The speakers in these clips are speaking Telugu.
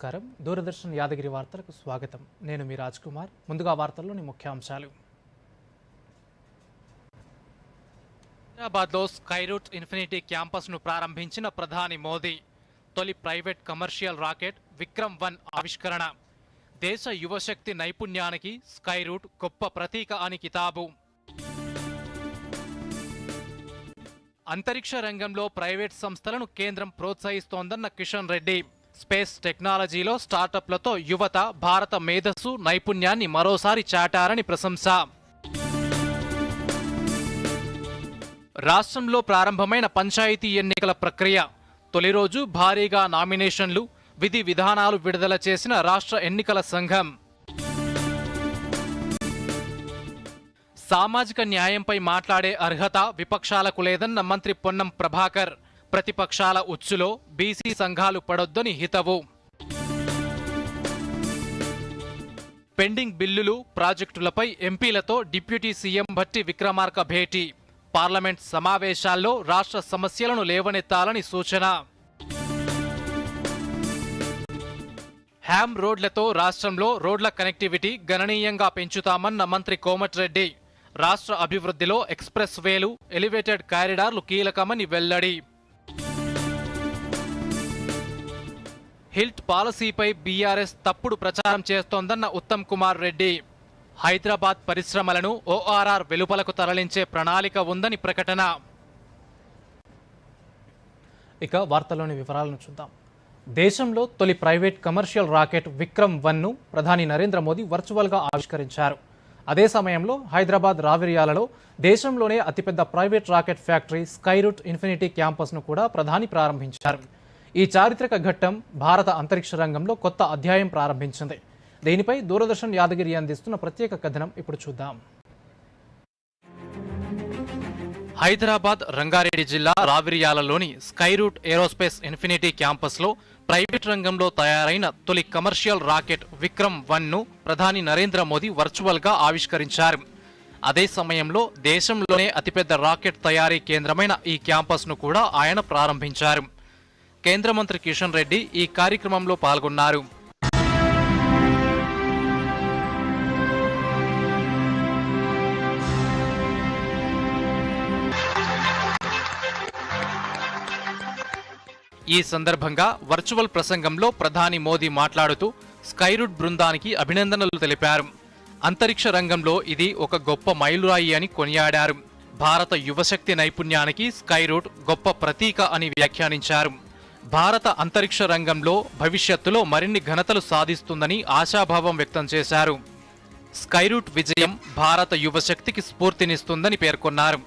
నమస్కారం. దూరదర్శన్ యాదగిరి వార్తలకు స్వాగతం. నేను మీ రాజ్ కుమార్. ముందుగా వార్తల్లోని ముఖ్యాంశాలు. హైదరాబాద్లో స్కైరూట్ ఇన్ఫినిటీ క్యాంపస్ను ప్రారంభించిన ప్రధాని మోదీ. తొలి ప్రైవేట్ కమర్షియల్ రాకెట్ విక్రమ్-1 ఆవిష్కరణ. దేశ యువశక్తి నైపుణ్యానికి స్కైరూట్ గొప్ప ప్రతీక అని కితాబు. అంతరిక్ష రంగంలో ప్రైవేట్ సంస్థలను కేంద్రం ప్రోత్సహిస్తోందన్న కిషన్ రెడ్డి. స్పేస్ టెక్నాలజీలో స్టార్టప్లతో యువత భారత మేధస్సు నైపుణ్యాన్ని మరోసారి చాటారని ప్రశంస. రాష్ట్రంలో ప్రారంభమైన పంచాయతీ ఎన్నికల ప్రక్రియ. తొలి రోజు భారీగా నామినేషన్లు, విధి విధానాలు విడుదల చేసిన రాష్ట్ర ఎన్నికల సంఘం. సామాజిక న్యాయంపై మాట్లాడే అర్హత విపక్షాలకు లేదన్న మంత్రి పొన్నం ప్రభాకర్. ప్రతిపక్షాల ఉచ్చులో బీసీ సంఘాలు పడొద్దని హితవు. పెండింగ్ బిల్లులు, ప్రాజెక్టులపై ఎంపీలతో డిప్యూటీ సీఎం భట్టి విక్రమార్క భేటీ. పార్లమెంట్ సమావేశాల్లో రాష్ట్ర సమస్యలను లేవనెత్తాలని సూచన. హ్యామ్ రోడ్లతో రాష్ట్రంలో రోడ్ల కనెక్టివిటీ గణనీయంగా పెంచుతామన్న మంత్రి కోమటిరెడ్డి. రాష్ట్ర అభివృద్ధిలో ఎక్స్ప్రెస్ వేలు, ఎలివేటెడ్ కారిడార్లు కీలకమని వెల్లడి. హిల్ట్ పాలసీపై బీఆర్ఎస్ తప్పుడు ప్రచారం చేస్తోందన్న ఉత్తమ్ కుమార్ రెడ్డి. హైదరాబాద్ పరిశ్రమలను ఓఆర్ఆర్ వెలుపలకు తరలించే ప్రణాళిక ఉందని ప్రకటన. ఇక వార్తల్లోని వివరాలను చూద్దాం. దేశంలో తొలి ప్రైవేట్ కమర్షియల్ రాకెట్ విక్రమ్-1ను ప్రధాని నరేంద్ర మోదీ వర్చువల్గా ఆవిష్కరించారు. అదే సమయంలో హైదరాబాద్ రావిర్యాలలో దేశంలోనే అతిపెద్ద private rocket factory Skyroot Infinity క్యాంపస్ను కూడా ప్రధాని ప్రారంభించారు. ఈ చారిత్రక ఘట్టం భారత అంతరిక్ష రంగంలో కొత్త అధ్యాయం ప్రారంభించింది. దీనిపై దూరదర్శన్ యాదగిరి అందిస్తున్న ప్రత్యేక కథనం ఇప్పుడు చూద్దాం. హైదరాబాద్ రంగారెడ్డి జిల్లా రావిర్యాలలోని స్కైరూట్ ఏరోస్పేస్ ఇన్ఫినిటీ క్యాంపస్లో ప్రైవేట్ రంగంలో తయారైన తొలి కమర్షియల్ రాకెట్ విక్రమ్-1ను ప్రధాని నరేంద్ర మోదీ వర్చువల్గా ఆవిష్కరించారు. అదే సమయంలో దేశంలోనే అతిపెద్ద రాకెట్ తయారీ కేంద్రమైన ఈ క్యాంపస్ను కూడా ఆయన ప్రారంభించారు. కేంద్ర మంత్రి కిషన్ రెడ్డి ఈ కార్యక్రమంలో పాల్గొన్నారు. ఈ సందర్భంగా వర్చువల్ ప్రసంగంలో ప్రధాని మోదీ మాట్లాడుతూ స్కైరూట్ బృందానికి అభినందనలు తెలిపారు. అంతరిక్ష రంగంలో ఇది ఒక గొప్ప మైలురాయి అని కొనియాడారు. భారత యువశక్తి నైపుణ్యానికి స్కైరూట్ గొప్ప ప్రతీక అని వ్యాఖ్యానించారు. భారత అంతరిక్ష రంగంలో భవిష్యత్తులో మరిన్ని ఘనతలు సాధిస్తుందని ఆశాభావం వ్యక్తం చేశారు. స్కైరూట్ విజయం భారత యువశక్తికి స్ఫూర్తినిస్తుందని పేర్కొన్నారు.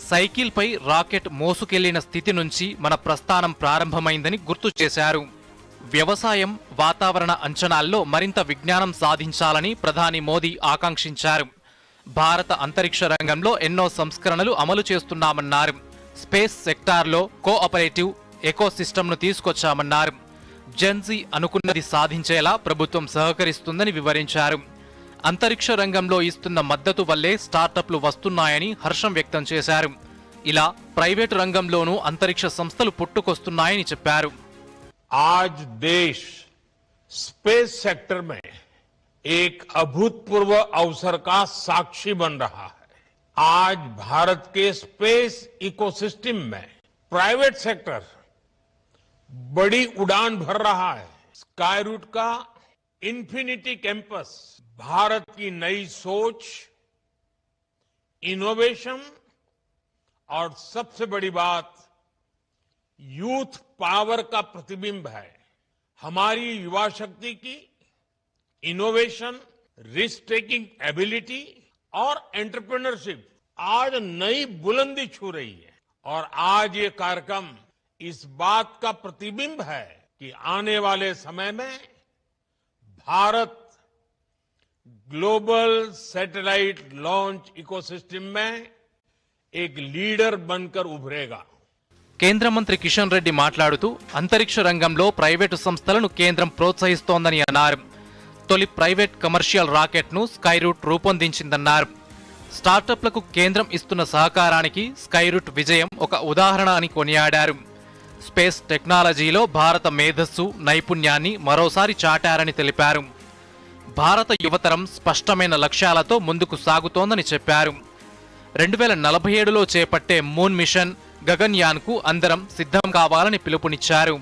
సైకిల్పై రాకెట్ మోసుకెళ్లిన స్థితి నుంచి మన ప్రస్థానం ప్రారంభమైందని గుర్తు చేశారు. వ్యవసాయం, వాతావరణ అంచనాల్లో మరింత విజ్ఞానం సాధించాలని ప్రధాని మోదీ ఆకాంక్షించారు. భారత అంతరిక్ష రంగంలో ఎన్నో సంస్కరణలు అమలు చేస్తున్నామన్నారు. స్పేస్ సెక్టార్లో కోఆపరేటివ్ ఎకోసిస్టమ్ను తీసుకొచ్చామన్నారు. జెన్జీ అనుకున్నది సాధించేలా ప్రభుత్వం సహకరిస్తుందని వివరించారు. అంతరిక్ష రంగంలో ఇస్తున్న మద్దతు వల్లే స్టార్టప్లు వస్తున్నాయని హర్షం వ్యక్తం చేశారు. ఇలా ప్రైవేటు రంగంలోనూ అంతరిక్ష సంస్థలు పుట్టుకొస్తున్నాయని చెప్పారు. आज देश स्पेस सेक्टर में एक अभूतपूर्व अवसर का साक्षी बन रहा है. आज भारत के स्पेस इकोसिस्टम में प्राइवेट सेक्टर बड़ी उड़ान भर रहा है. स्काईरूट का इन्फिनिटी कैंपस भारत की नई सोच, इनोवेशन और सबसे बड़ी बात यूथ पावर का प्रतिबिंब है. हमारी युवा शक्ति की इनोवेशन, रिस्क टेकिंग एबिलिटी और एंटरप्रेन्योरशिप आज नई बुलंदी छू रही है. और आज ये कार्यक्रम इस बात का प्रतिबिंब है कि आने वाले समय में Bharat global satellite launch ecosystem में एक लीडर बनकर उभरेगा. కేంద్ర మంత్రి కిషన్ రెడ్డి మాట్లాడుతూ అంతరిక్ష రంగంలో ప్రైవేటు సంస్థలను కేంద్రం ప్రోత్సహిస్తోందని అన్నారు. తొలి ప్రైవేట్ కమర్షియల్ రాకెట్ను స్కైరూట్ రూపొందించిందన్నారు. స్టార్టప్లకు కేంద్రం ఇస్తున్న సహకారానికి స్కైరూట్ విజయం ఒక ఉదాహరణ అని కొనియాడారు. స్పేస్ టెక్నాలజీలో భారత మేధస్సు నైపుణ్యాన్ని మరోసారి చాటారని తెలిపారు. భారత యువతరం స్పష్టమైన లక్ష్యాలతో ముందుకు సాగుతోందని చెప్పారు. 2047లో చేపట్టే మూన్ మిషన్ గగన్యాన్కు అందరం సిద్ధం కావాలని పిలుపునిచ్చారు.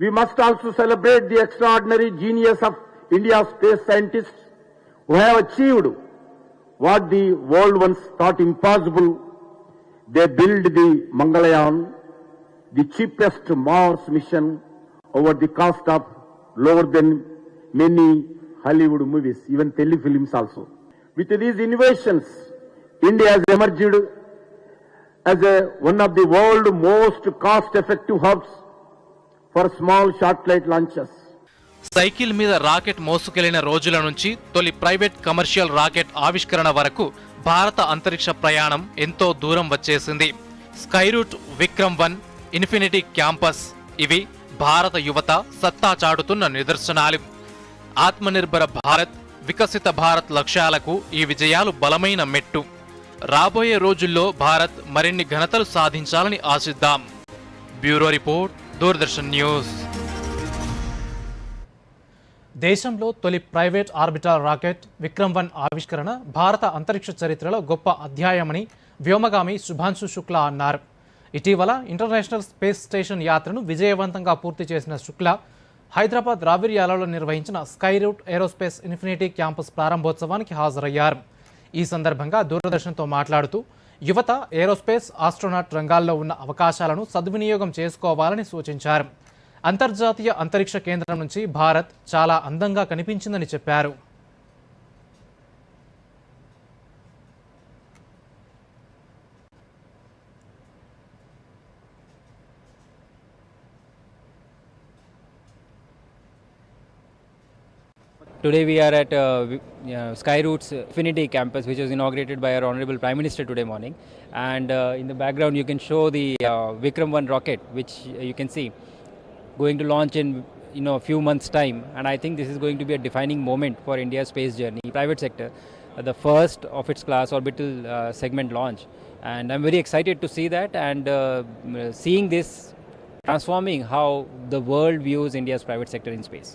We must also celebrate the extraordinary genius of India's space scientists who have achieved what the world once thought impossible. They built the Mangalyaan, the cheapest Mars mission over the cost of lower than many Hollywood movies, even telefilms also. With these innovations, India has emerged as one of the world's most cost-effective hubs for small satellite launches. Cycle మీద రాకెట్ మోసుకెళ్లిన రోజుల నుంచి తొలి ప్రైవేట్ కమర్షియల్ రాకెట్ ఆవిష్కరణ వరకు భారత అంతరిక్ష ప్రయాణం ఎంతో దూరం వచ్చేసింది. స్కైరూట్, విక్రమ్-1, ఇన్ఫినిటీ క్యాంపస్ ఇవి భారత యువత సత్తా చాటుతున్న నిదర్శనాలు. ఆత్మనిర్భర భారత్, వికసిత భారత్ లక్ష్యాలకు ఈ విజయాలు బలమైన మెట్టు. రాబోయే రోజుల్లో భారత్ మరిన్ని ఘనతలు సాధించాలని ఆశిద్దాం. Bureau report, Doordarshan news. దేశంలో తొలి ప్రైవేట్ ఆర్బిటాల్ రాకెట్ విక్రమ్-1 ఆవిష్కరణ భారత అంతరిక్ష చరిత్రలో గొప్ప అధ్యాయమని వ్యోమగామి శుభాంశు శుక్లా అన్నారు. ఇటీవల ఇంటర్నేషనల్ స్పేస్ స్టేషన్ యాత్రను విజయవంతంగా పూర్తి చేసిన శుక్లా హైదరాబాద్ రావిర్యాలలో నిర్వహించిన స్కైరూట్ ఏరోస్పేస్ ఇన్ఫినిటీ క్యాంపస్ ప్రారంభోత్సవానికి హాజరయ్యారు. ఈ సందర్భంగా దూరదర్శన్తో మాట్లాడుతూ యువత ఏరోస్పేస్, ఆస్ట్రోనాట్ రంగాల్లో ఉన్న అవకాశాలను సద్వినియోగం చేసుకోవాలని సూచించారు. అంతర్జాతీయ అంతరిక్ష కేంద్రం నుంచి భారత్ చాలా అందంగా కనిపించిందని చెప్పారు. Today we are at Skyroot's Infinity Campus, which was inaugurated by our Honorable Prime Minister today morning. And in the background you can show the Vikram-1 rocket, which you can see going to launch in a few months' time. And I think this is going to be a defining moment for India's space journey, private sector, the first of its class orbital segment launch. And I'm very excited to see that and seeing this transforming how the world views India's private sector in space.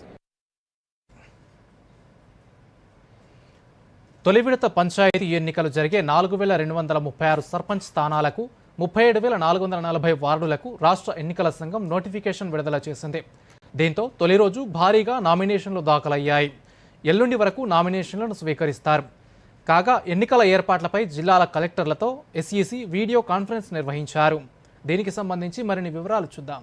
తొలి విడత పంచాయతీ ఎన్నికలు జరిగే 4236 సర్పంచ్ స్థానాలకు 37,440 వార్డులకు రాష్ట్ర ఎన్నికల సంఘం నోటిఫికేషన్ విడుదల చేసింది. దీంతో తొలి రోజు భారీగా నామినేషన్లు దాఖలయ్యాయి. ఎల్లుండి వరకు నామినేషన్లను స్వీకరిస్తారు. కాగా ఎన్నికల ఏర్పాట్లపై జిల్లాల కలెక్టర్లతో ఎస్ఈసి వీడియో కాన్ఫరెన్స్ నిర్వహించారు. దీనికి సంబంధించి మరిన్ని వివరాలు చూద్దాం.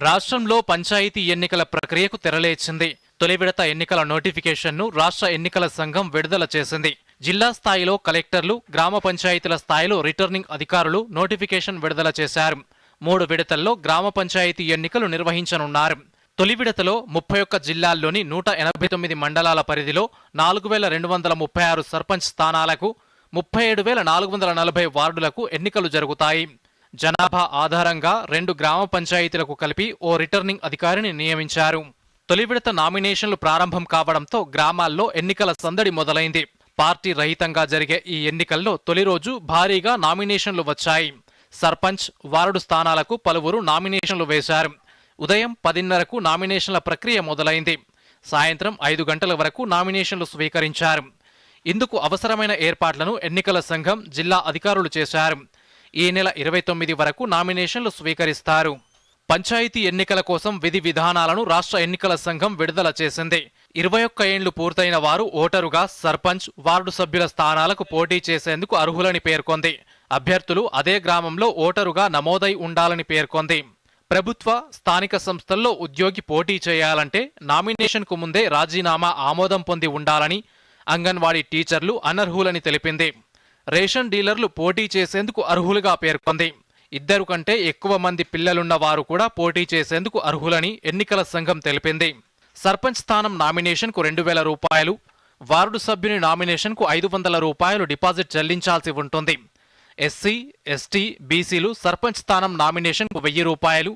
రాష్ట్రంలో పంచాయతీ ఎన్నికల ప్రక్రియకు తెరలేచింది. తొలి విడత ఎన్నికల నోటిఫికేషన్ను రాష్ట్ర ఎన్నికల సంఘం విడుదల చేసింది. జిల్లా స్థాయిలో కలెక్టర్లు, గ్రామ పంచాయతీల స్థాయిలో రిటర్నింగ్ అధికారులు నోటిఫికేషన్ విడుదల చేశారు. 3 విడతల్లో గ్రామ పంచాయతీ ఎన్నికలు నిర్వహించనున్నారు. తొలి విడతలో 31 జిల్లాల్లోని 189 మండలాల పరిధిలో 4236 సర్పంచ్ స్థానాలకు 37,440 వార్డులకు ఎన్నికలు జరుగుతాయి. జనాభా ఆధారంగా 2 గ్రామ పంచాయతీలకు కలిపి ఓ రిటర్నింగ్ అధికారిని నియమించారు. తొలి విడత నామినేషన్లు ప్రారంభం కావడంతో గ్రామాల్లో ఎన్నికల సందడి మొదలైంది. పార్టీ రహితంగా జరిగే ఈ ఎన్నికల్లో తొలి రోజు భారీగా నామినేషన్లు వచ్చాయి. సర్పంచ్, వార్డు స్థానాలకు పలువురు నామినేషన్లు వేశారు. ఉదయం 10:30కు నామినేషన్ల ప్రక్రియ మొదలైంది. సాయంత్రం 5 గంటల వరకు నామినేషన్లు స్వీకరించారు. ఇందుకు అవసరమైన ఏర్పాట్లను ఎన్నికల సంఘం, జిల్లా అధికారులు చేశారు. ఈ నెల 29 వరకు నామినేషన్లు స్వీకరిస్తారు. పంచాయతీ ఎన్నికల కోసం విధి విధానాలను రాష్ట్ర ఎన్నికల సంఘం విడుదల చేసింది. 21 ఏళ్లు పూర్తయిన వారు ఓటరుగా సర్పంచ్, వార్డు సభ్యుల స్థానాలకు పోటీ చేసేందుకు అర్హులని పేర్కొంది. అభ్యర్థులు అదే గ్రామంలో ఓటరుగా నమోదై ఉండాలని పేర్కొంది. ప్రభుత్వ, స్థానిక సంస్థల్లో ఉద్యోగి పోటీ చేయాలంటే నామినేషన్కు ముందే రాజీనామా ఆమోదం పొంది ఉండాలని, అంగన్వాడీ టీచర్లు అనర్హులని తెలిపింది. రేషన్ డీలర్లు పోటీ చేసేందుకు అర్హులుగా పేర్కొంది. 2 కంటే ఎక్కువ మంది పిల్లలున్న వారు కూడా పోటీ చేసేందుకు అర్హులని ఎన్నికల సంఘం తెలిపింది. సర్పంచ్ స్థానం నామినేషన్కు 2,000 రూపాయలు, వార్డు సభ్యుని నామినేషన్కు 500 రూపాయలు డిపాజిట్ చెల్లించాల్సి ఉంటుంది. ఎస్సీ, ఎస్టీ, బీసీలు సర్పంచ్ స్థానం నామినేషన్కు 1000 రూపాయలు,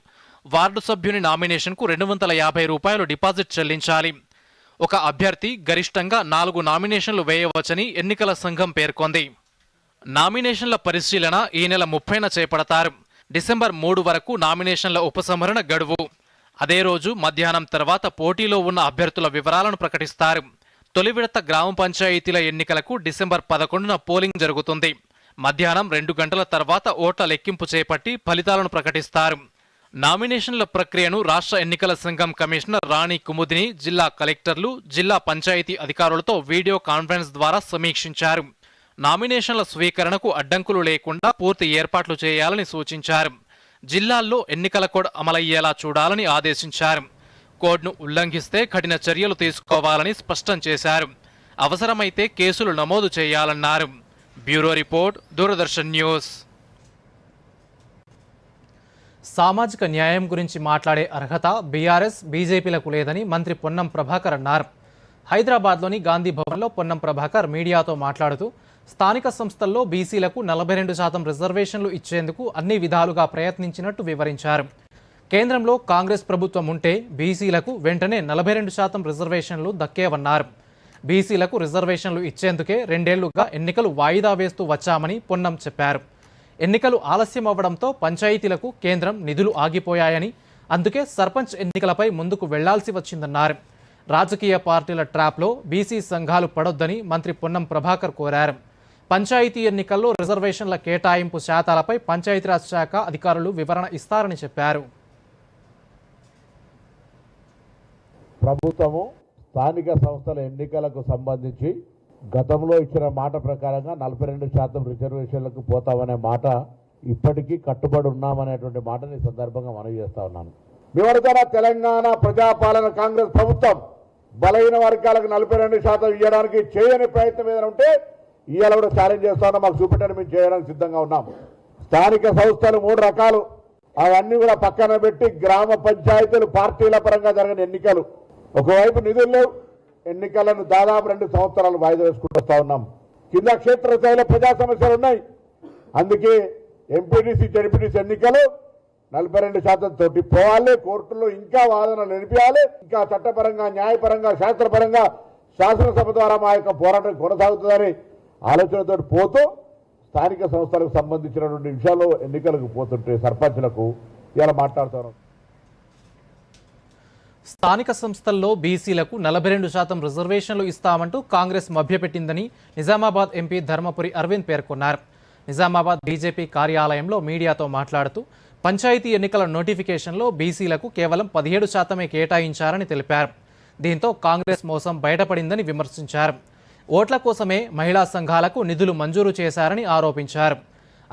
వార్డు సభ్యుని నామినేషన్కు 250 రూపాయలు డిపాజిట్ చెల్లించాలి. ఒక అభ్యర్థి గరిష్టంగా 4 నామినేషన్లు వేయవచ్చని ఎన్నికల సంఘం పేర్కొంది. నామినేషన్ల పరిశీలన ఈ నెల 30న చేపడతారు. డిసెంబర్ 3 వరకు నామినేషన్ల ఉపసంహరణ గడువు. అదే రోజు మధ్యాహ్నం తర్వాత పోటీలో ఉన్న అభ్యర్థుల వివరాలను ప్రకటిస్తారు. తొలి విడత గ్రామ పంచాయతీల ఎన్నికలకు డిసెంబర్ 11న పోలింగ్ జరుగుతుంది. మధ్యాహ్నం 2 గంటల తర్వాత ఓట్ల లెక్కింపు చేపట్టి ఫలితాలను ప్రకటిస్తారు. నామినేషన్ల ప్రక్రియను రాష్ట్ర ఎన్నికల సంఘం కమిషనర్ రాణి కుముదిని జిల్లా కలెక్టర్లు, జిల్లా పంచాయతీ అధికారులతో వీడియో కాన్ఫరెన్స్ ద్వారా సమీక్షించారు. నామినేషన్ల స్వీకరణకు అడ్డంకులు లేకుండా పూర్తి ఏర్పాట్లు చేయాలని సూచించారు. జిల్లాల్లో ఎన్నికల కోడ్ అమలయ్యేలా చూడాలని ఆదేశించారు. కోడ్ను ఉల్లంఘిస్తే కఠిన చర్యలు తీసుకోవాలని స్పష్టం చేశారు. అవసరమైతే కేసులు నమోదు చేయాలన్నారు. Bureau report, Doordarshan news. సామాజిక న్యాయం గురించి మాట్లాడే అర్హత బీఆర్ఎస్, బీజేపీలకు లేదని మంత్రి పొన్నం ప్రభాకర్ అన్నారు. హైదరాబాద్లోని గాంధీ భవన్లో పొన్నం ప్రభాకర్ మీడియాతో మాట్లాడుతూ స్థానిక సంస్థల్లో బీసీలకు 42% రిజర్వేషన్లు ఇచ్చేందుకు అన్ని విధాలుగా ప్రయత్నించినట్టు వివరించారు. కేంద్రంలో కాంగ్రెస్ ప్రభుత్వం ఉంటే బీసీలకు వెంటనే 42% రిజర్వేషన్లు దక్కేవన్నారు. బీసీలకు రిజర్వేషన్లు ఇచ్చేందుకే 2 ఏళ్లుగా ఎన్నికలు వాయిదా వేస్తూ వచ్చామని పొన్నం చెప్పారు. ఎన్నికలు ఆలస్యం అవ్వడంతో పంచాయతీలకు కేంద్రం నిధులు ఆగిపోయాయని, అందుకే సర్పంచ్ ఎన్నికలపై ముందుకు వెళ్లాల్సి వచ్చిందన్నారు. రాజకీయ పార్టీల ట్రాప్లో బీసీ సంఘాలు పడొద్దని మంత్రి పొన్నం ప్రభాకర్ కోరారు. పంచాయతీ ఎన్నికల్లో రిజర్వేషన్ల కేటాయింపు శాతాలపై పంచాయతీరాజ్ శాఖ అధికారులు వివరణ ఇస్తారని చెప్పారు. ప్రభుత్వము స్థానిక సంస్థల ఎన్నికలకు సంబంధించి గతంలో ఇచ్చిన మాట ప్రకారంగా 42% రిజర్వేషన్లకు పోతామనే మాట ఇప్పటికీ కట్టుబడి ఉన్నామనేటువంటి మాటని సందర్భంగా మనవి చేస్తా ఉన్నాను. వివరణ తెలంగాణ ప్రజాపాలన కాంగ్రెస్ ప్రభుత్వం బలహీన వర్గాలకు 42% ఇవ్వడానికి చేయని ప్రయత్నం ఏదైనా ఉంటే ఇవాళ కూడా ఛాలెంజ్ చేస్తా ఉన్నాం. మాకు చూపెట్టని మేము చేయడానికి సిద్ధంగా ఉన్నాం. స్థానిక సంస్థలు 3 రకాలు, అవన్నీ కూడా పక్కన పెట్టి గ్రామ పంచాయతీలు పార్టీల పరంగా జరిగిన ఎన్నికలు, ఒకవైపు నిధులు లేవు, ఎన్నికలను దాదాపు 2 సంవత్సరాలు వాయిదా వేసుకుంటూ వస్తా ఉన్నాం. కింద క్షేత్రస్థాయిలో ప్రజా సమస్యలు ఉన్నాయి. అందుకే ఎంపీటీసీ, జడ్పీటీసీ ఎన్నికలు 42% తోటి పోవాలి. కోర్టులో ఇంకా వాదనలు నిలిపియాలి. ఇంకా చట్టపరంగా, న్యాయపరంగా, శాస్త్రపరంగా శాసనసభ ద్వారా మా యొక్క పోరాటం కొనసాగుతుందని ఆలోచనతో పోతూ స్థానిక సంస్థలకు సంబంధించినటువంటి విషయాల్లో ఎన్నికలకు పోతుంటే సర్పంచ్లకు ఇలా మాట్లాడుతారు. స్థానిక సంస్థల్లో బీసీలకు 42% రిజర్వేషన్లు ఇస్తామంటూ కాంగ్రెస్ మభ్యపెట్టిందని నిజామాబాద్ ఎంపీ ధర్మపురి అరవింద్ పేర్కొన్నారు. నిజామాబాద్ బీజేపీ కార్యాలయంలో మీడియాతో మాట్లాడుతూ పంచాయతీ ఎన్నికల నోటిఫికేషన్లో బీసీలకు కేవలం 17% కేటాయించారని తెలిపారు. దీంతో కాంగ్రెస్ మోసం బయటపడిందని విమర్శించారు. ఓట్ల కోసమే మహిళా సంఘాలకు నిధులు మంజూరు చేశారని ఆరోపించారు.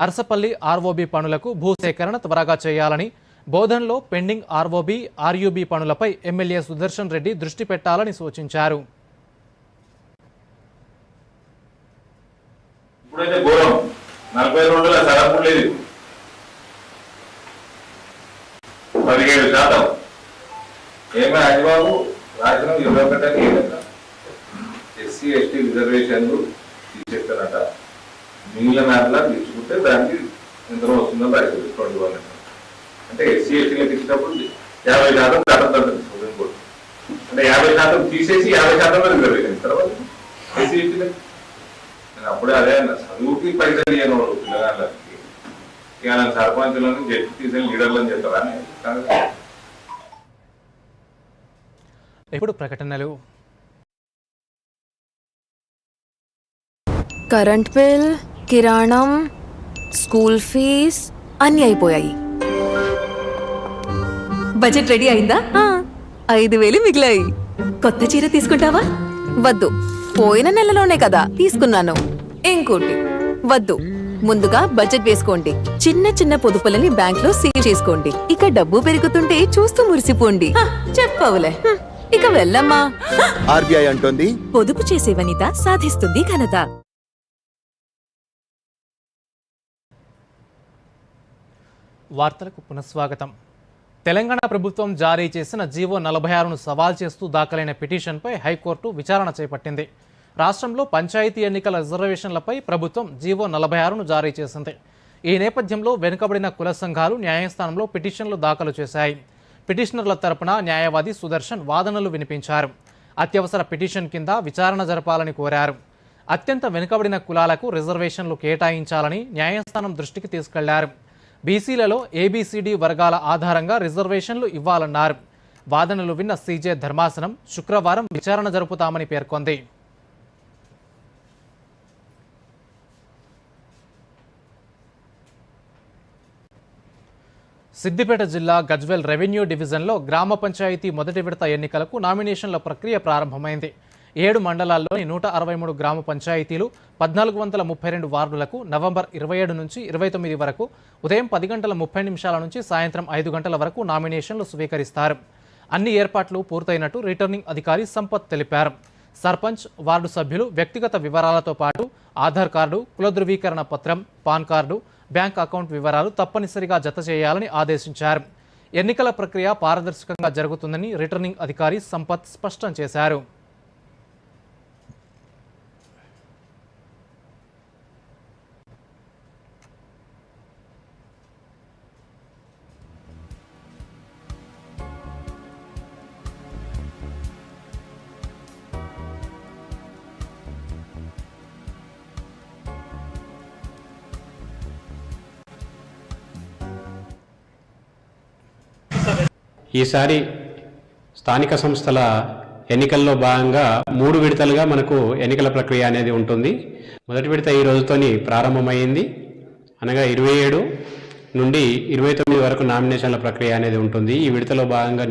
అరసపల్లి ఆర్ఓబీ పనులకు భూసేకరణ త్వరగా చేయాలని, బోధన్లో పెండింగ్ ఆర్ఓబీ, ఆర్యూబీ పనులపై ఎమ్మెల్యే సుదర్శన్ రెడ్డి దృష్టి పెట్టాలని సూచించారు. ఇప్పుడైతే ఘోరం 42 సగం లేదు, 17%. ఏమైనా అజిబాబు రాసిన 21 ఎస్సీ ఎస్టీ రిజర్వేషన్లు తీసేస్తారట. మిగిలిన మ్యాప్లా తీసుకుంటే దానికి ఎంతలో వస్తుందో బయట 21. అంటే ఎస్సీ ఎస్టీలకు ఇచ్చినప్పుడు 50% దాటండి సుప్రీంకోర్టు. అంటే 50% తీసేసి 50% రిజర్వేషన్ ఇస్తారు ఎస్సీ ఎస్టీలకు. నేను అప్పుడే అదే అన్నా, చదువుకి పైసలు ఇయ్యను పిల్లగాళ్ళకి, ఇక సర్పంచులను జడ్పీటీసీలను లీడర్లను చెప్తారా అని. ఇప్పుడు ప్రకటనలు. కరెంట్ బిల్, కిరాణం, స్కూల్ ఫీజ్ అన్నీ అయిపోయాయి. బడ్జెట్ రెడీ అయిందా? 5,000 మిగిలాయి. కొత్త చీర తీసుకుంటావా? వద్దు, పోయిన నెలలోనే కదా తీసుకున్నాను. ఇంకోటి వద్దు. ముందుగా బడ్జెట్ వేసుకోండి. చిన్న చిన్న పొదుపులని బ్యాంక్ లో సేవ్ చేసుకోండి. ఇక డబ్బు పెరుగుతుంటే చూస్తూ మురిసిపోండి. చెప్పవులే. ఇక వెళ్ళమ్మా. ఆర్బీఐ అంటోంది, పొదుపు చేసే వనిత సాధిస్తుంది ఘనత. వార్తలకు పునఃస్వాగతం. తెలంగాణ ప్రభుత్వం జారీ చేసిన జీవో 46ను సవాల్ చేస్తూ దాఖలైన పిటిషన్పై హైకోర్టు విచారణ చేపట్టింది. రాష్ట్రంలో పంచాయతీ ఎన్నికల రిజర్వేషన్లపై ప్రభుత్వం జీవో 46ను జారీ చేసింది. ఈ నేపథ్యంలో వెనుకబడిన కుల సంఘాలు న్యాయస్థానంలో పిటిషన్లు దాఖలు చేశాయి. పిటిషనర్ల తరపున న్యాయవాది సుదర్శన్ వాదనలు వినిపించారు. అత్యవసర పిటిషన్ కింద విచారణ జరపాలని కోరారు. అత్యంత వెనుకబడిన కులాలకు రిజర్వేషన్లు కేటాయించాలని న్యాయస్థానం దృష్టికి తీసుకెళ్లారు. బీసీలలో ఏబీసీడీ వర్గాల ఆధారంగా రిజర్వేషన్లు ఇవ్వాలన్నారు. వాదనలు విన్న సీజే ధర్మాసనం శుక్రవారం విచారణ జరుపుతామని పేర్కొంది. సిద్దిపేట జిల్లా గజ్వేల్ రెవెన్యూ డివిజన్లో గ్రామ పంచాయతీ మొదటి విడత ఎన్నికలకు నామినేషన్ల ప్రక్రియ ప్రారంభమైంది. 7 మండలాల్లోని 163 గ్రామ పంచాయతీలు 1432 వార్డులకు నవంబర్ 27 నుంచి 29 వరకు ఉదయం 10:30 నుంచి సాయంత్రం 5 గంటల వరకు నామినేషన్లు స్వీకరిస్తారు. అన్ని ఏర్పాట్లు పూర్తయినట్టు రిటర్నింగ్ అధికారి సంపత్ తెలిపారు. సర్పంచ్, వార్డు సభ్యులు వ్యక్తిగత వివరాలతో పాటు ఆధార్ కార్డు, కుల ధృవీకరణ పత్రం, పాన్ కార్డు, బ్యాంక్ అకౌంట్ వివరాలు తప్పనిసరిగా జత చేయాలని ఆదేశించారు. ఎన్నికల ప్రక్రియ పారదర్శకంగా జరుగుతుందని రిటర్నింగ్ అధికారి సంపత్ స్పష్టం చేశారు. ఈసారి స్థానిక సంస్థల ఎన్నికల్లో భాగంగా 3 విడతలుగా మనకు ఎన్నికల ప్రక్రియ అనేది ఉంటుంది. మొదటి విడత ఈ రోజుతోని ప్రారంభమైంది. అనగా 27 నుండి 29 వరకు నామినేషన్ల ప్రక్రియ అనేది ఉంటుంది. ఈ విడతలో భాగంగా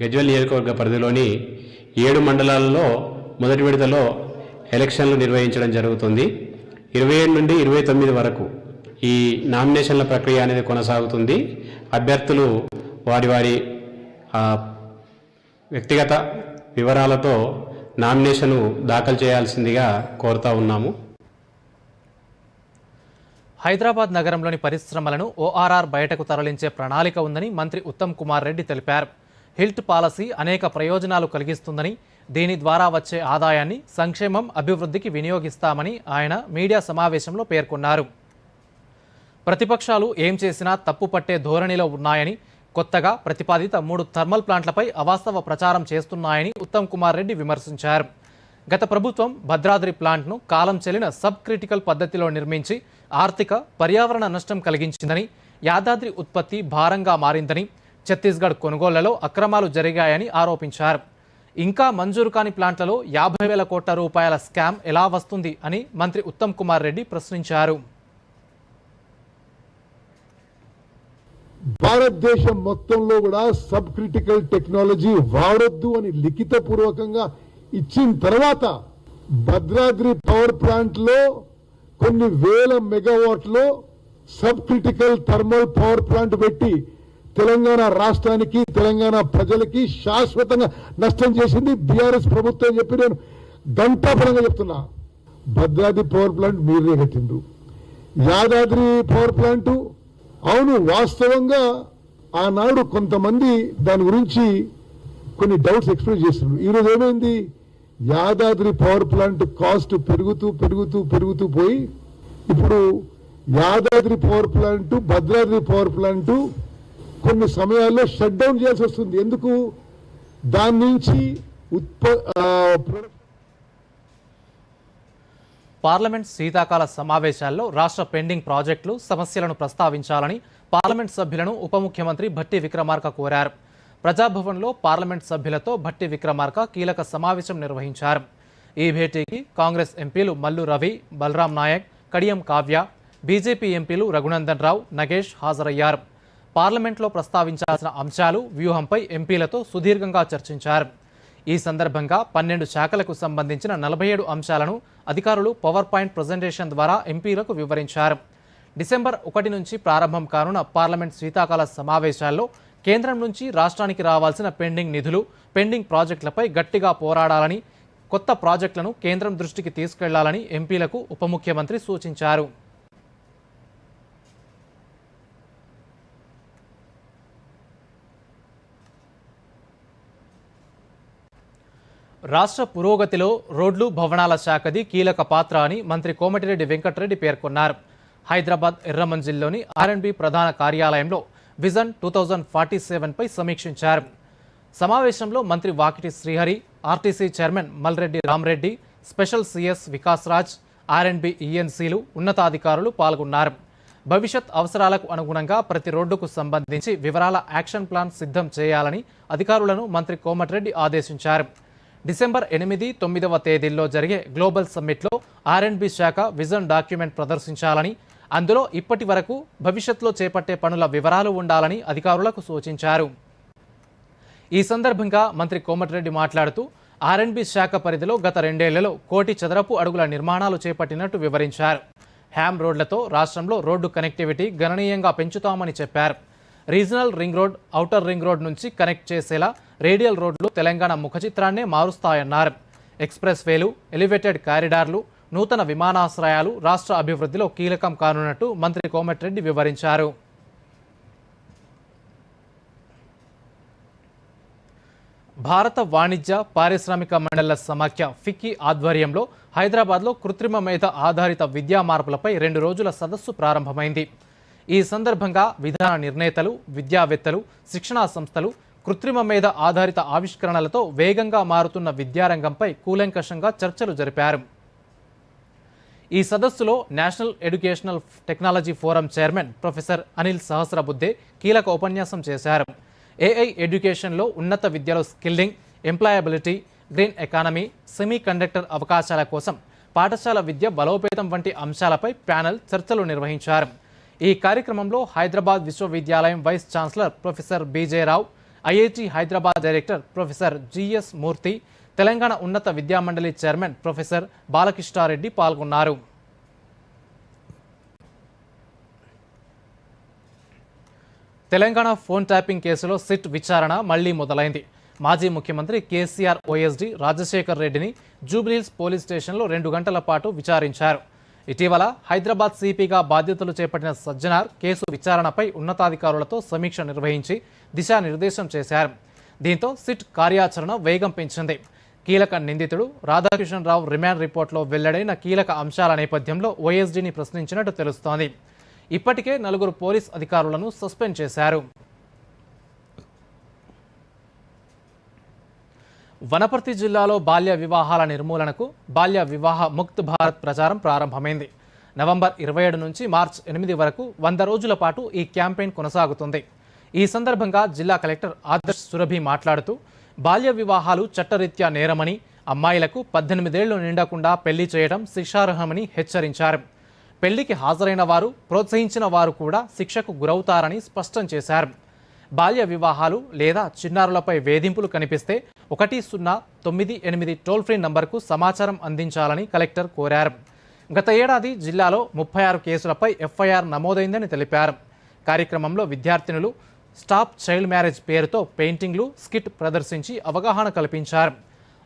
గజ్వేల్ నియోజకవర్గ పరిధిలోని 7 మండలాల్లో మొదటి విడతలో ఎలక్షన్లు నిర్వహించడం జరుగుతుంది. 27 నుండి 29 వరకు ఈ నామినేషన్ల ప్రక్రియ అనేది కొనసాగుతుంది. అభ్యర్థులు వారి వ్యక్తిగత వివరాలతో నామినేషన్ దాఖలు చేయాల్సిందిగా కోరుతా ఉన్నాము. హైదరాబాద్ నగరంలోని పరిశ్రమలను ఓఆర్ఆర్ బయటకు తరలించే ప్రణాళిక ఉందని మంత్రి ఉత్తమ్ కుమార్ రెడ్డి తెలిపారు. హిల్ట్ పాలసీ అనేక ప్రయోజనాలు కలిగిస్తుందని, దీని ద్వారా వచ్చే ఆదాయాన్ని సంక్షేమం, అభివృద్ధికి వినియోగిస్తామని ఆయన మీడియా సమావేశంలో పేర్కొన్నారు. ప్రతిపక్షాలు ఏం చేసినా తప్పుపట్టే ధోరణిలో ఉన్నాయని, కొత్తగా ప్రతిపాదిత 3 థర్మల్ ప్లాంట్లపై అవాస్తవ ప్రచారం చేస్తున్నాయని ఉత్తమ్ కుమార్ రెడ్డి విమర్శించారు. గత ప్రభుత్వం భద్రాద్రి ప్లాంట్ను కాలం చెల్లిన సబ్ క్రిటికల్ పద్ధతిలో నిర్మించి ఆర్థిక, పర్యావరణ నష్టం కలిగించిందని, యాదాద్రి ఉత్పత్తి భారంగా మారిందని, ఛత్తీస్గఢ్ కొనుగోళ్లలో అక్రమాలు జరిగాయని ఆరోపించారు. ఇంకా మంజూరు కాని ప్లాంట్లలో 50,000 కోట్ల రూపాయల స్కామ్ ఎలా వస్తుంది అని మంత్రి ఉత్తమ్ కుమార్ రెడ్డి ప్రశ్నించారు. భారతదేశం మొత్తంలో కూడా సబ్ క్రిటికల్ టెక్నాలజీ వాడొద్దు అని లిఖిత పూర్వకంగా ఇచ్చిన తర్వాత భద్రాద్రి పవర్ ప్లాంట్ లో కొన్ని వేల మెగావాట్లో sub critical thermal power plant పెట్టి తెలంగాణ రాష్ట్రానికి, తెలంగాణ ప్రజలకి శాశ్వతంగా నష్టం చేసింది బీఆర్ఎస్ ప్రభుత్వం చెప్పి నేను గంటాపరంగా చెప్తున్నా. భద్రాద్రి పవర్ ప్లాంట్ మీరే కట్టిండ్రు. యాదాద్రి పవర్ ప్లాంట్ అవును, వాస్తవంగా ఆనాడు కొంతమంది దాని గురించి కొన్ని డౌట్స్ ఎక్స్ప్రెస్ చేస్తున్నారు. ఈరోజు ఏమైంది, యాదాద్రి పవర్ ప్లాంట్ కాస్ట్ పెరుగుతూ పెరుగుతూ పెరుగుతూ పోయి ఇప్పుడు Yadadri power plant, Bhadradri power plant కొన్ని సమయాల్లో షట్ డౌన్ చేయాల్సి వస్తుంది. ఎందుకు, దాని నుంచి పార్లమెంట్ శీతాకాల సమావేశాల్లో రాష్ట్ర పెండింగ్ ప్రాజెక్టులు, సమస్యలను ప్రస్తావించాలని పార్లమెంట్ సభ్యులను ఉప ముఖ్యమంత్రి భట్టి విక్రమార్క కోరారు. ప్రజాభవన్లో పార్లమెంట్ సభ్యులతో భట్టి విక్రమార్క కీలక సమావేశం నిర్వహించారు. ఈ భేటీకి కాంగ్రెస్ ఎంపీలు మల్లు రవి, బలరాం నాయక్, కడియం కావ్య, బీజేపీ ఎంపీలు రఘునందన్ రావు, నగేష్ హాజరయ్యారు. పార్లమెంట్లో ప్రస్తావించాల్సిన అంశాలు, వ్యూహంపై ఎంపీలతో సుదీర్ఘంగా చర్చించారు. ఈ సందర్భంగా 12 శాఖలకు సంబంధించిన 47 అంశాలను అధికారులు పవర్ పాయింట్ ప్రజెంటేషన్ ద్వారా ఎంపీలకు వివరించారు. డిసెంబర్ 1 నుంచి ప్రారంభం కానున్న పార్లమెంట్ శీతాకాల సమావేశాల్లో కేంద్రం నుంచి రాష్ట్రానికి రావాల్సిన పెండింగ్ నిధులు, పెండింగ్ ప్రాజెక్టులపై గట్టిగా పోరాడాలని, కొత్త ప్రాజెక్టులను కేంద్రం దృష్టికి తీసుకెళ్లాలని ఎంపీలకు ఉప ముఖ్యమంత్రి సూచించారు. రాష్ట్ర పురోగతిలో రోడ్లు, భవనాల శాఖది కీలక పాత్ర అని మంత్రి కోమటిరెడ్డి వెంకటరెడ్డి పేర్కొన్నారు. హైదరాబాద్ ఎర్రమంజిల్లోని R&B ప్రధాన కార్యాలయంలో విజన్ 2047పై సమీక్షించారు. సమావేశంలో మంత్రి Vakiti Srihari, RTC chairman Malreddy Rama Reddy, special CS Vikas Raj, R&B ENCలు, ఉన్నతాధికారులు పాల్గొన్నారు. భవిష్యత్ అవసరాలకు అనుగుణంగా ప్రతి రోడ్డుకు సంబంధించి వివరాల యాక్షన్ ప్లాన్ సిద్ధం చేయాలని అధికారులను మంత్రి కోమటిరెడ్డి ఆదేశించారు. డిసెంబర్ 8, 9వ తేదీల్లో జరిగే గ్లోబల్ సమ్మిట్లో R&B శాఖ విజన్ డాక్యుమెంట్ ప్రదర్శించాలని, అందులో ఇప్పటి వరకు భవిష్యత్తులో చేపట్టే పనుల వివరాలు ఉండాలని అధికారులకు సూచించారు. ఈ సందర్భంగా మంత్రి కోమటిరెడ్డి మాట్లాడుతూ R&B శాఖ పరిధిలో గత 2 ఏళ్లలో 1 కోటి చదరపు అడుగుల నిర్మాణాలు చేపట్టినట్టు వివరించారు. హ్యామ్ రోడ్లతో రాష్ట్రంలో రోడ్డు కనెక్టివిటీ గణనీయంగా పెంచుతామని చెప్పారు. Regional ring road, outer ring road నుంచి కనెక్ట్ చేసేలా రేడియల్ రోడ్లు తెలంగాణ ముఖ చిత్రాన్నే మారుస్తాయన్నారు. ఎక్స్ప్రెస్ వేలు, ఎలివేటెడ్ కారిడార్లు, నూతన విమానాశ్రయాలు రాష్ట్ర అభివృద్ధిలో కీలకం కానున్నట్టు మంత్రి కోమటిరెడ్డి వివరించారు. భారత వాణిజ్య పారిశ్రామిక మండళ్ల సమాఖ్య ఫిక్కీ ఆధ్వర్యంలో హైదరాబాద్లో కృత్రిమ మేధ ఆధారిత విద్యా మార్పులపై 2 రోజుల సదస్సు ప్రారంభమైంది. ఈ సందర్భంగా విధాన నిర్ణేతలు, విద్యావేత్తలు, శిక్షణా సంస్థలు కృత్రిమ మేధ ఆధారిత ఆవిష్కరణలతో వేగంగా మారుతున్న విద్యారంగంపై కూలంకషంగా చర్చలు జరిపారు. ఈ సదస్సులో national educational technology forum chairman professor Anil Sahasrabuddhe కీలక ఉపన్యాసం చేశారు. AI ఎడ్యుకేషన్లో ఉన్నత విద్యలో skilling, employability, green economy, semiconductor అవకాశాల కోసం పాఠశాల విద్య బలోపేతం వంటి అంశాలపై ప్యానెల్ చర్చలు నిర్వహించారు. ఈ కార్యక్రమంలో హైదరాబాద్ విశ్వవిద్యాలయం వైస్ ఛాన్సలర్ ప్రొఫెసర్ BJ రావు, IIT Hyderabad director professor GS మూర్తి, తెలంగాణ ఉన్నత విద్యామండలి చైర్మన్ ప్రొఫెసర్ బాలకృష్ణారెడ్డి పాల్గొన్నారు. తెలంగాణ ఫోన్ ట్యాపింగ్ కేసులో సిట్ విచారణ మళ్లీ మొదలైంది. మాజీ ముఖ్యమంత్రి కేసీఆర్ OSD రాజశేఖర్ రెడ్డిని జూబ్లీహిల్స్ పోలీస్ స్టేషన్లో 2 గంటల పాటు విచారించారు. ఇటీవల హైదరాబాద్ సిపిగా బాధ్యతలు చేపట్టిన సజ్జనార్ కేసు విచారణపై ఉన్నతాధికారులతో సమీక్ష నిర్వహించి దిశానిర్దేశం చేశారు. దీంతో సిట్ కార్యాచరణ వేగం పెంచింది. కీలక నిందితుడు రాధాకిషన్ రావు రిమాండ్ రిపోర్ట్లో వెల్లడైన కీలక అంశాల నేపథ్యంలో OSDని ప్రశ్నించినట్టు తెలుస్తోంది. ఇప్పటికే 4 పోలీస్ అధికారులను సస్పెండ్ చేశారు. వనపర్తి జిల్లాలో బాల్య వివాహాల నిర్మూలనకు బాల్య వివాహ ముక్త్ భారత్ ప్రచారం ప్రారంభమైంది. నవంబర్ 27 నుంచి మార్చి 8 వరకు 100 రోజుల పాటు ఈ క్యాంపెయిన్ కొనసాగుతుంది. ఈ సందర్భంగా జిల్లా కలెక్టర్ ఆదర్శ్ సురభి మాట్లాడుతూ బాల్య వివాహాలు చట్టరీత్యా నేరమని, అమ్మాయిలకు 18 ఏళ్లు నిండకుండా పెళ్లి చేయడం శిక్షార్హమని హెచ్చరించారు. పెళ్లికి హాజరైన వారు, ప్రోత్సహించిన వారు కూడా శిక్షకు గురవుతారని స్పష్టం చేశారు. బాల్య వివాహాలు లేదా చిన్నారులపై వేధింపులు కనిపిస్తే 1098 టోల్ ఫ్రీ నంబర్కు సమాచారం అందించాలని కలెక్టర్ కోరారు. గత ఏడాది జిల్లాలో 36 కేసులపై FIR నమోదైందని తెలిపారు. కార్యక్రమంలో విద్యార్థినులు స్టాప్ చైల్డ్ మ్యారేజ్ పేరుతో పెయింటింగ్లు, స్కిట్ ప్రదర్శించి అవగాహన కల్పించారు.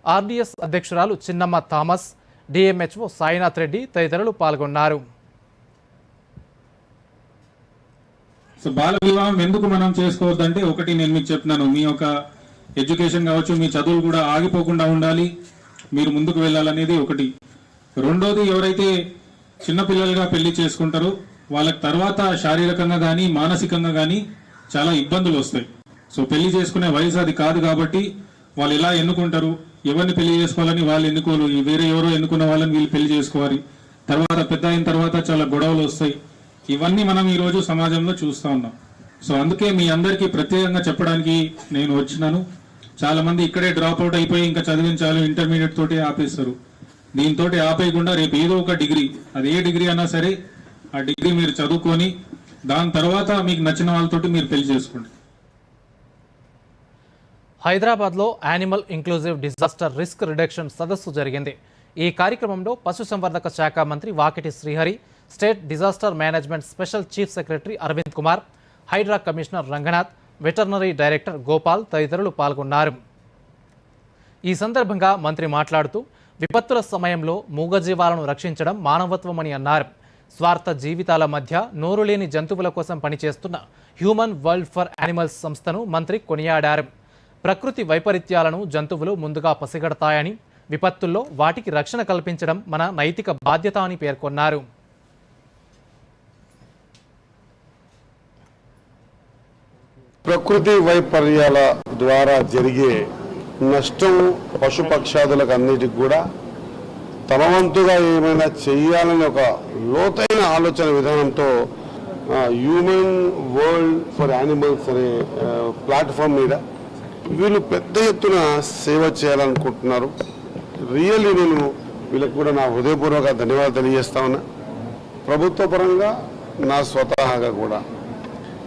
RDS అధ్యక్షురాలు చిన్నమ్మ థామస్, DMHO సాయినాథ్ రెడ్డి తదితరులు పాల్గొన్నారు. సో బాల వివాహం ఎందుకు మనం చేసుకోవద్దంటే, ఒకటి నేను మీకు చెప్తున్నాను, మీ యొక్క ఎడ్యుకేషన్ కావచ్చు, మీ చదువులు కూడా ఆగిపోకుండా ఉండాలి, మీరు ముందుకు వెళ్ళాలనేది ఒకటి. రెండోది, ఎవరైతే చిన్నపిల్లలుగా పెళ్లి చేసుకుంటారో వాళ్ళకి తర్వాత శారీరకంగా కానీ మానసికంగా కానీ చాలా ఇబ్బందులు వస్తాయి. సో పెళ్లి చేసుకునే వయసు అది కాదు కాబట్టి వాళ్ళు ఎలా ఎన్నుకుంటారు, ఎవరిని పెళ్లి చేసుకోవాలని వాళ్ళు ఎన్నుకోరు, వేరే ఎవరో ఎన్నుకున్న వాళ్ళని వీళ్ళు పెళ్లి చేసుకోవాలి. తర్వాత పెద్ద అయిన తర్వాత చాలా గొడవలు వస్తాయి. ఇవన్నీ మనం ఈరోజు సమాజంలో చూస్తూ ఉన్నాం. సో అందుకే మీ అందరికీ ప్రత్యేకంగా చెప్పడానికి నేను వచ్చినాను. చాలా మంది ఇక్కడే డ్రాప్ అవుట్ అయిపోయి ఇంకా చదివించాలి, ఇంటర్మీడియట్ తోటి ఆపేస్తారు. దీంతో ఆపేయకుండా రేపు ఏదో ఒక డిగ్రీ, అది ఏ డిగ్రీ అన్నా సరే, ఆ డిగ్రీ మీరు చదువుకొని దాని తర్వాత మీకు నచ్చిన వాళ్ళతోటి మీరు పెళ్లి చేసుకోండి. హైదరాబాద్లో animal inclusive disaster risk reduction సదస్సు జరిగింది. ఈ కార్యక్రమంలో పశుసంవర్ధక శాఖ మంత్రి Vakiti Srihari, state disaster management special chief secretary Arvind Kumar, Hydraa commissioner Ranganath, veterinary director Gopal తదితరులు పాల్గొన్నారు. ఈ సందర్భంగా మంత్రి మాట్లాడుతూ విపత్తుల సమయంలో మూగజీవాలను రక్షించడం మానవత్వమని అన్నారు. స్వార్థ జీవితాల మధ్య నోరులేని జంతువుల కోసం పనిచేస్తున్న హ్యూమన్ వరల్డ్ ఫర్ యానిమల్స్ సంస్థను మంత్రి కొనియాడారు. ప్రకృతి వైపరీత్యాలను జంతువులు ముందుగా పసిగడతాయని, విపత్తుల్లో వాటికి రక్షణ కల్పించడం మన నైతిక బాధ్యత అని పేర్కొన్నారు. ప్రకృతి వైపర్యాల ద్వారా జరిగే నష్టం పశుపక్షాదులకు అన్నిటికి కూడా తన వంతుగా ఏమైనా చేయాలని ఒక లోతైన ఆలోచన విధానంతో హ్యూమన్ వరల్డ్ ఫర్ యానిమల్స్ అనే ప్లాట్ఫామ్ మీద వీళ్ళు పెద్ద ఎత్తున సేవ చేయాలనుకుంటున్నారు. రియల్లీ నేను వీళ్ళకి కూడా నా హృదయపూర్వక ధన్యవాదాలు తెలియజేస్తా ఉన్నా. ప్రభుత్వ పరంగా నా స్వతహాగా కూడా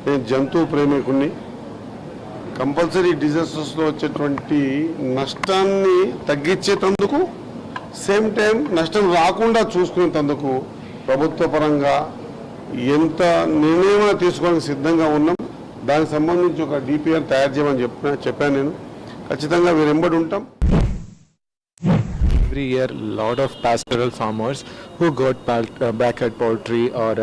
నేను జంతు ప్రేమికుణ్ణి. కంపల్సరీ డిజాస్టర్స్లో వచ్చేటువంటి నష్టాన్ని తగ్గించేటందుకు సేమ్ టైం నష్టం రాకుండా చూసుకునేందుకు ప్రభుత్వ పరంగా ఎంత నిర్ణయం తీసుకోవడానికి సిద్ధంగా ఉన్నాం. దానికి సంబంధించి ఒక డిపిఆర్ తయారు చేయమని చెప్పాను. నేను ఖచ్చితంగా వీరెంబడి ఉంటాం. Every year, lot of pastoral farmers who got backyard poultry or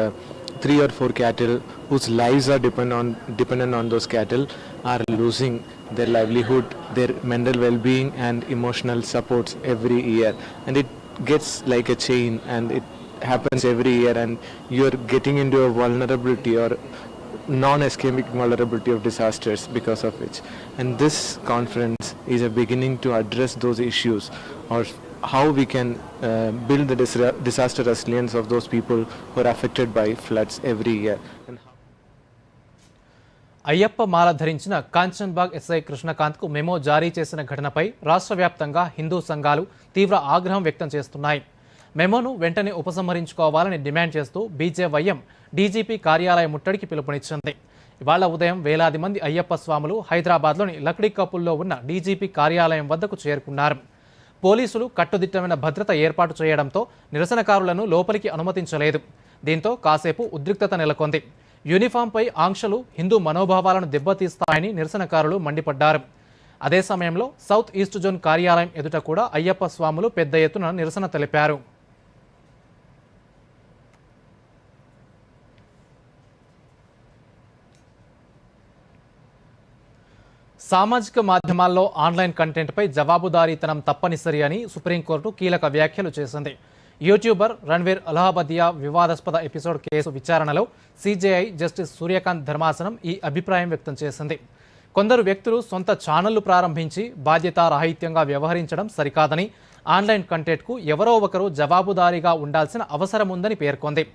3 or 4 cattle whose lives are dependent on those cattle are losing their livelihood, their mental well-being and emotional supports every year, and it gets like a chain and it happens every year, and you're getting into a vulnerability or non-ischemic vulnerability of disasters because of which. And this conference is a beginning to address those issues, or how we can build the disaster resilience of those people who are affected by floods every year. Ayyappa మాల ధరించిన కాంచన్బాగ్ ఎస్ఐ కృష్ణకాంత్కు మెమో జారీ చేసిన ఘటనపై రాష్ట్ర వ్యాప్తంగా హిందూ సంఘాలు తీవ్ర ఆగ్రహం వ్యక్తం చేస్తున్నాయి. మెమోను వెంటనే ఉపసంహరించుకోవాలని డిమాండ్ చేస్తూ బీజేవైఎం డీజీపీ కార్యాలయం ముట్టడికి పిలుపునిచ్చింది. ఇవాళ ఉదయం వేలాది మంది అయ్యప్ప స్వాములు హైదరాబాద్లోని లక్డీ కపుల్లో ఉన్న డీజీపీ కార్యాలయం వద్దకు చేరుకున్నారు. పోలీసులు కట్టుదిట్టమైన భద్రత ఏర్పాటు చేయడంతో నిరసనకారులను లోపలికి అనుమతించలేదు. దీంతో కాసేపు ఉద్రిక్తత నెలకొంది. యూనిఫామ్పై ఆంక్షలు హిందూ మనోభావాలను దెబ్బతీస్తాయని నిరసనకారులు మండిపడ్డారు. అదే సమయంలో సౌత్ ఈస్ట్ జోన్ కార్యాలయం ఎదుట కూడా అయ్యప్ప స్వాములు పెద్ద ఎత్తున నిరసన తెలిపారు. సామాజిక మాధ్యమాల్లో ఆన్లైన్ కంటెంట్పై జవాబుదారీతనం తప్పనిసరి అని సుప్రీంకోర్టు కీలక వ్యాఖ్యలు చేసింది. యూట్యూబర్ రణ్వీర్ అలహాబాదియా వివాదాస్పద ఎపిసోడ్ కేసు విచారణలో సిజేఐ జస్టిస్ సూర్యకాంత్ ధర్మాసనం ఈ అభిప్రాయం వ్యక్తం చేసింది. కొందరు వ్యక్తులు సొంత ఛానళ్లు ప్రారంభించి బాధ్యతారాహిత్యంగా వ్యవహరించడం సరికాదని, ఆన్లైన్ కంటెంట్కు ఎవరో ఒకరు జవాబుదారీగా ఉండాల్సిన అవసరం ఉందని పేర్కొంది.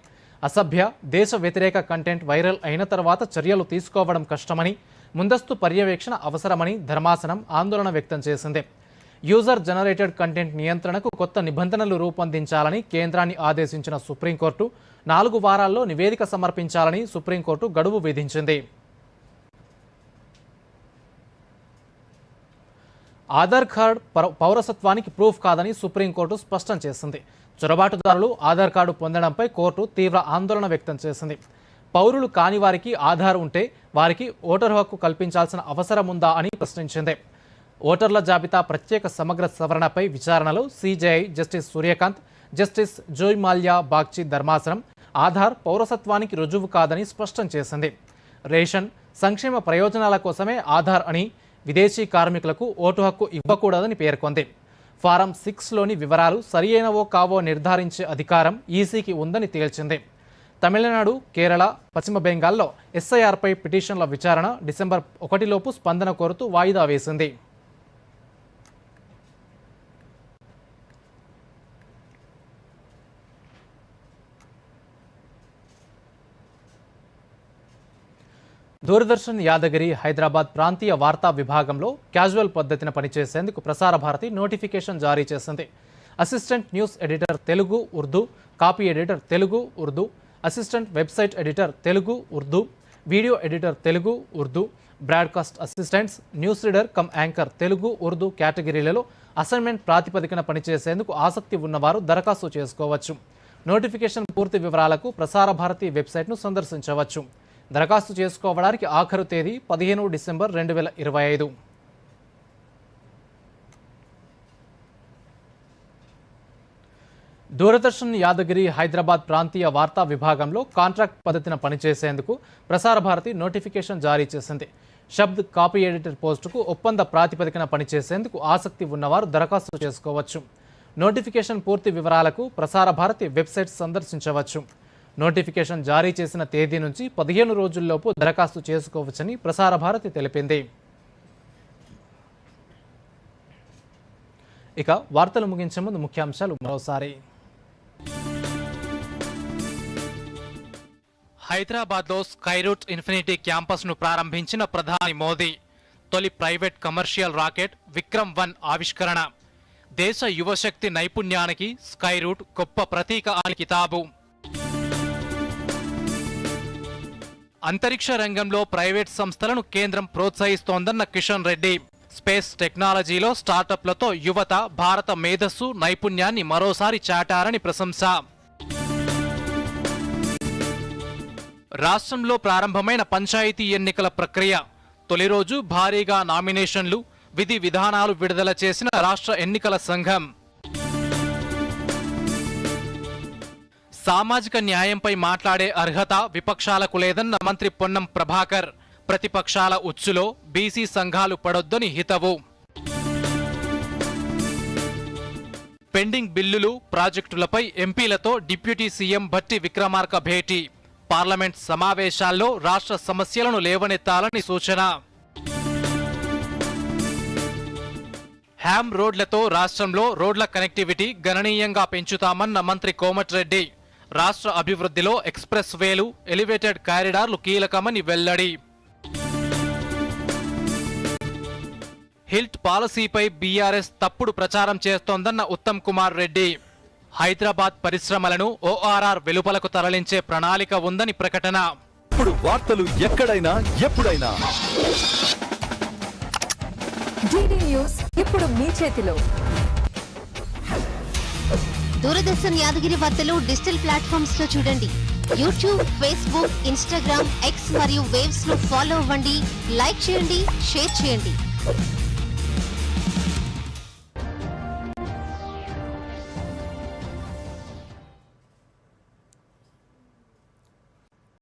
అసభ్య, దేశ వ్యతిరేక కంటెంట్ వైరల్ అయిన తర్వాత చర్యలు తీసుకోవడం కష్టమని, ముందస్తు పర్యవేక్షణ అవసరమని ధర్మాసనం ఆందోళన వ్యక్తం చేసింది. యూజర్ జనరేటెడ్ కంటెంట్ నియంత్రణకు కొత్త నిబంధనలు రూపొందించాలని కేంద్రాన్ని ఆదేశించిన సుప్రీంకోర్టు 4 వారాల్లో నివేదిక సమర్పించాలని సుప్రీంకోర్టు గడువు విధించింది. ఆధార్ కార్డు పౌరసత్వానికి ప్రూఫ్ కాదని సుప్రీంకోర్టు స్పష్టం చేసింది. చొరబాటుదారులు ఆధార్ కార్డు పొందడంపై కోర్టు తీవ్ర ఆందోళన వ్యక్తం చేసింది. పౌరులు కాని వారికి ఆధార్ ఉంటే వారికి ఓటరు హక్కు కల్పించాల్సిన అవసరం ఉందా అని ప్రశ్నించింది. ఓటర్ల జాబితా ప్రత్యేక సమగ్ర సవరణపై విచారణలో CJI justice Surya Kant, justice Joymalya Bagchi ధర్మాసనం ఆధార్ పౌరసత్వానికి రుజువు కాదని స్పష్టం చేసింది. రేషన్, సంక్షేమ ప్రయోజనాల కోసమే ఆధార్ అని, విదేశీ కార్మికులకు ఓటు హక్కు ఇవ్వకూడదని పేర్కొంది. ఫారం 6లోని వివరాలు సరియైనవో కావో నిర్ధారించే అధికారం ఈసీకి ఉందని తేల్చింది. తమిళనాడు, కేరళ, పశ్చిమ బెంగాల్లో ఎస్ఐఆర్పై పిటిషన్ల విచారణ డిసెంబర్ 1లోపు స్పందన కోరుతూ వాయిదా వేసింది. దూరదర్శన్ యాదగిరి హైదరాబాద్ ప్రాంతీయ వార్తా విభాగంలో క్యాజువల్ పద్ధతిన పనిచేసేందుకు ప్రసార భారతి నోటిఫికేషన్ జారీ చేసింది. Assistant news editor Telugu, Urdu, copy editor Telugu, Urdu, assistant website editor Telugu, Urdu, video editor Telugu, Urdu, broadcast assistants, news reader cum anchor Telugu, Urdu కేటగిరీలలో అసైన్మెంట్ ప్రాతిపదికన పనిచేసేందుకు ఆసక్తి ఉన్నవారు దరఖాస్తు చేసుకోవచ్చు. నోటిఫికేషన్ పూర్తి వివరాలకు ప్రసార భారతి వెబ్సైట్ను సందర్శించవచ్చు. దరఖాస్తు చేసుకోవడానికి ఆఖరు తేదీ 15 డిసెంబర్ 2025. దూరదర్శన్ యాదగిరి హైదరాబాద్ ప్రాంతీయ వార్తా విభాగంలో కాంట్రాక్ట్ పద్ధతిన పనిచేసేందుకు ప్రసార భారతి నోటిఫికేషన్ జారీ చేసింది. శబ్ద్ కాపీ ఎడిటర్ పోస్టుకు ఒప్పంద ప్రాతిపదికన పనిచేసేందుకు ఆసక్తి ఉన్నవారు దరఖాస్తు చేసుకోవచ్చు. నోటిఫికేషన్ పూర్తి వివరాలకు ప్రసార భారతి వెబ్సైట్ సందర్శించవచ్చు. నోటిఫికేషన్ జారీ చేసిన తేదీ నుంచి 15 రోజుల్లోపు దరఖాస్తు చేసుకోవచ్చని ప్రసార భారతి తెలిపింది. ఇక వార్తలు ముగించే ముందు ముఖ్యాంశాలు మరోసారి. హైదరాబాద్లో స్కైరూట్ ఇన్ఫినిటీ క్యాంపస్ను ప్రారంభించిన ప్రధాని మోదీ. తొలి ప్రైవేట్ కమర్షియల్ రాకెట్ విక్రమ్-1 ఆవిష్కరణ. దేశ యువశక్తి నైపుణ్యానికి స్కైరూట్ గొప్ప ప్రతీక అని కితాబు. అంతరిక్ష రంగంలో ప్రైవేట్ సంస్థలను కేంద్రం ప్రోత్సహిస్తోందన్న కిషన్ రెడ్డి. స్పేస్ టెక్నాలజీలో స్టార్టప్లతో యువత భారత మేధస్సు నైపుణ్యాన్ని మరోసారి చాటారని ప్రశంస. రాష్ట్రంలో ప్రారంభమైన పంచాయతీ ఎన్నికల ప్రక్రియ. తొలి రోజు భారీగా నామినేషన్లు, విధి విధానాలు విడుదల చేసిన రాష్ట్ర ఎన్నికల సంఘం. సామాజిక న్యాయంపై మాట్లాడే అర్హత విపక్షాలకు లేదన్న మంత్రి పొన్నం ప్రభాకర్. ప్రతిపక్షాల ఉచ్చులో బీసీ సంఘాలు పడొద్దని హితవు. పెండింగ్ బిల్లులు, ప్రాజెక్టులపై ఎంపీలతో డిప్యూటీ సీఎం భట్టి విక్రమార్క భేటీ. పార్లమెంట్ సమావేశాల్లో రాష్ట్ర సమస్యలను లేవనెత్తాలని సూచన. హ్యామ్ రోడ్లతో రాష్ట్రంలో రోడ్ల కనెక్టివిటీ గణనీయంగా పెంచుతామన్న మంత్రి కోమటిరెడ్డి. రాష్ట్ర అభివృద్ధిలో ఎక్స్ప్రెస్ వేలు, ఎలివేటెడ్ కారిడార్లు కీలకమని వెల్లడి. హిల్ట్ పాలసీపై బీఆర్ఎస్ తప్పుడు ప్రచారం చేస్తోందన్న ఉత్తమ్ కుమార్ రెడ్డి. హైదరాబాద్ పరిశ్రమలను ఓఆర్ఆర్ వెలుపలకు తరలించే ప్రణాళిక ఉందని ప్రకటన. ఇప్పుడు వార్తలు ఎక్కడైనా ఎప్పుడైనా DD న్యూస్ ఇప్పుడు మీ చేతిలో. దూరదర్శన్ యాదగిరి వార్తలు డిజిటల్ ప్లాట్ఫామ్స్ లో చూడండి. యూట్యూబ్, ఫేస్బుక్, ఇన్స్టాగ్రామ్, X మరియు వేవ్స్ లో ఫాలో అవ్వండి, లైక్ చేయండి, షేర్ చేయండి.